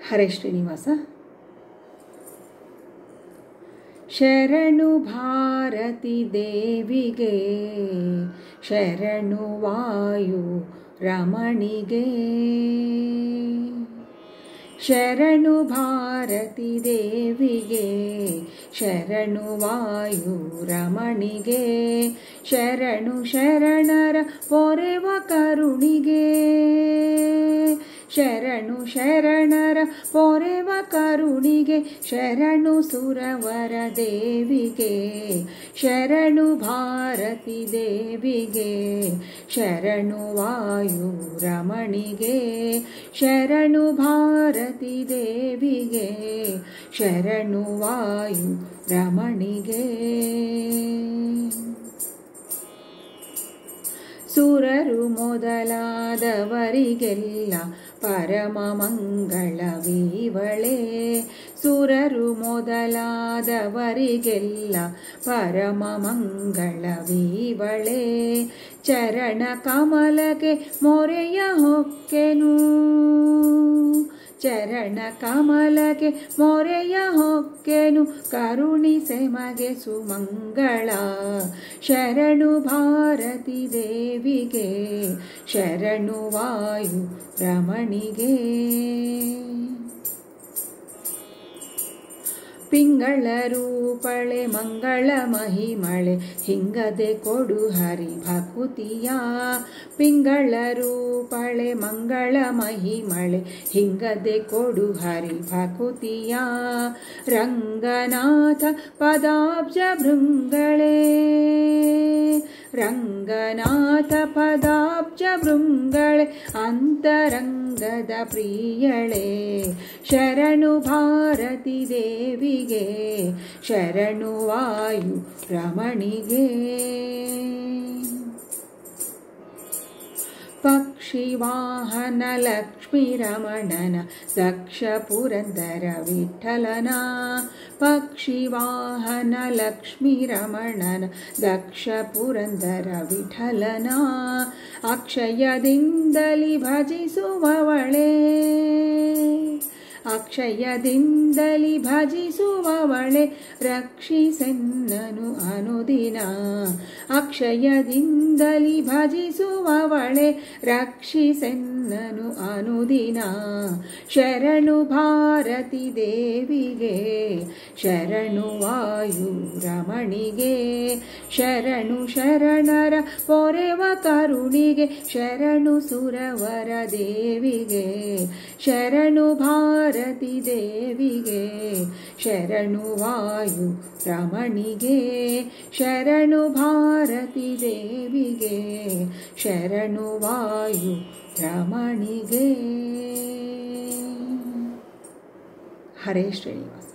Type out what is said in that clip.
ಹರೇ ಶ್ರೀನಿವಾಸ. ಶರಣು ಭಾರತಿ ದೇವಿಗೆ, ಶರಣು ವಾಯು ರಮಣಿಗೆ. ಶರಣು ಭಾರತಿ ದೇವಿಗೆ, ಶರಣು ವಾಯು ರಮಣಿಗೆ. ಶರಣು ಶರಣರ ಪೊರೆವ ಕರುಣಿಗೆ, ಶರಣು ಶರಣರ ಪೊರೆವ ಕರುಣಿಗೆ. ಶರಣು ಸುರವರ ದೇವಿಗೆ, ಶರಣು ಭಾರತಿ ದೇವಿಗೆ. ಶರಣು ವಾಯು ರಮಣಿಗೆ, ಶರಣು ಭಾರತಿ ದೇವಿಗೆ. ಶರಣು ವಾಯು ರಮಣಿಗೆ. ಸುರರು ಮೊದಲಾದವರಿಗೆಲ್ಲ ಪರಮ ಮಂಗಳವೀವಳೆ. ಸುರರು ಮೊದಲಾದವರಿಗೆಲ್ಲ ಪರಮ ಮಂಗಳವೀವಳೆ. ಚರಣ ಕಮಲಕ್ಕೆ ಮೊರೆಯ ಹೊಕ್ಕೆನು, ಚರಣ ಕಮಲಕ್ಕೆ ಮೊರೆಯ ಹೊಕ್ಕೆನು. ಕರುಣಿಸೆ ಮಗೆ ಸುಮಂಗಳ. ಶರಣು ಭಾರತಿ ದೇವಿಗೆ, ಶರಣು ವಾಯು ರಮಣಿಗೆ. ಪಿಂಗಳ ರೂಪಳೆ ಮಂಗಳ ಮಹಿಮಳೆ, ಹಿಂಗದೆ ಕೊಡು ಹರಿ ಭಕುತಿಯ. ಪಿಂಗಳ ರೂಪಳೆ ಮಂಗಳ ಮಹಿಮಳೆ, ಹಿಂಗದೆ ಕೊಡು ಹರಿ ಭಕುತಿಯ. ರಂಗನಾಥ ಪದಾಬ್ಜ ಭೃಂಗಳೇ, ರಂಗನಾಥ ಪದಾಬ್ಜ ಭೃಂಗಳೇ. ಅಂತರಂಗದ ಪ್ರಿಯಳೆ, ಶರಣು ಭಾರತಿ ದೇವಿಗೆ, ಶರಣು ವಾಯು ರಮಣಿಗೆ. ಪಕ್ಷಿ ವಾಹನ ಲಕ್ಷ್ಮೀ ರಮಣನ, ದಕ್ಷ ಪುರಂದರ ವಿಠಲನ. ಪಕ್ಷಿ ವಾಹನ ಲಕ್ಷ್ಮೀ ರಮಣನ, ದಕ್ಷ ಪುರಂದರ ವಿಠಲನ. ಅಕ್ಷಯದಿಂದಲಿ ಭಜಿಸುವವಳೆ, ಅಕ್ಷಯದಿಂದಲಿ ಭಜಿಸುವವಳೆ. ರಕ್ಷಿಸೆನ್ನನು ಅನುದಿನ, ಅಕ್ಷಯದಿಂದಲಿ ಭಜಿಸುವವಳೆ. ರಕ್ಷಿಸೆನ್ನನು ಅನುದಿನ. ಶರಣು ಭಾರತಿ ದೇವಿಗೆ, ಶರಣು ವಾಯು ರಮಣಿಗೆ. ಶರಣು ಶರಣರ ಪೊರೆವ ಕರುಣಿಗೆ, ಶರಣು ಸುರವರ ದೇವಿಗೆ. ಶರಣು ಭಾರತಿ ದೇವಿಗೆ, ಶರಣು ವಾಯು ರಮಣಿಗೆ. ಶರಣು ಭಾರತಿ ದೇವಿಗೆ, ಶರಣು ವಾಯು ರಮಣಿಗೆ. ಹರೇ ಶ್ರೀನಿವಾಸ.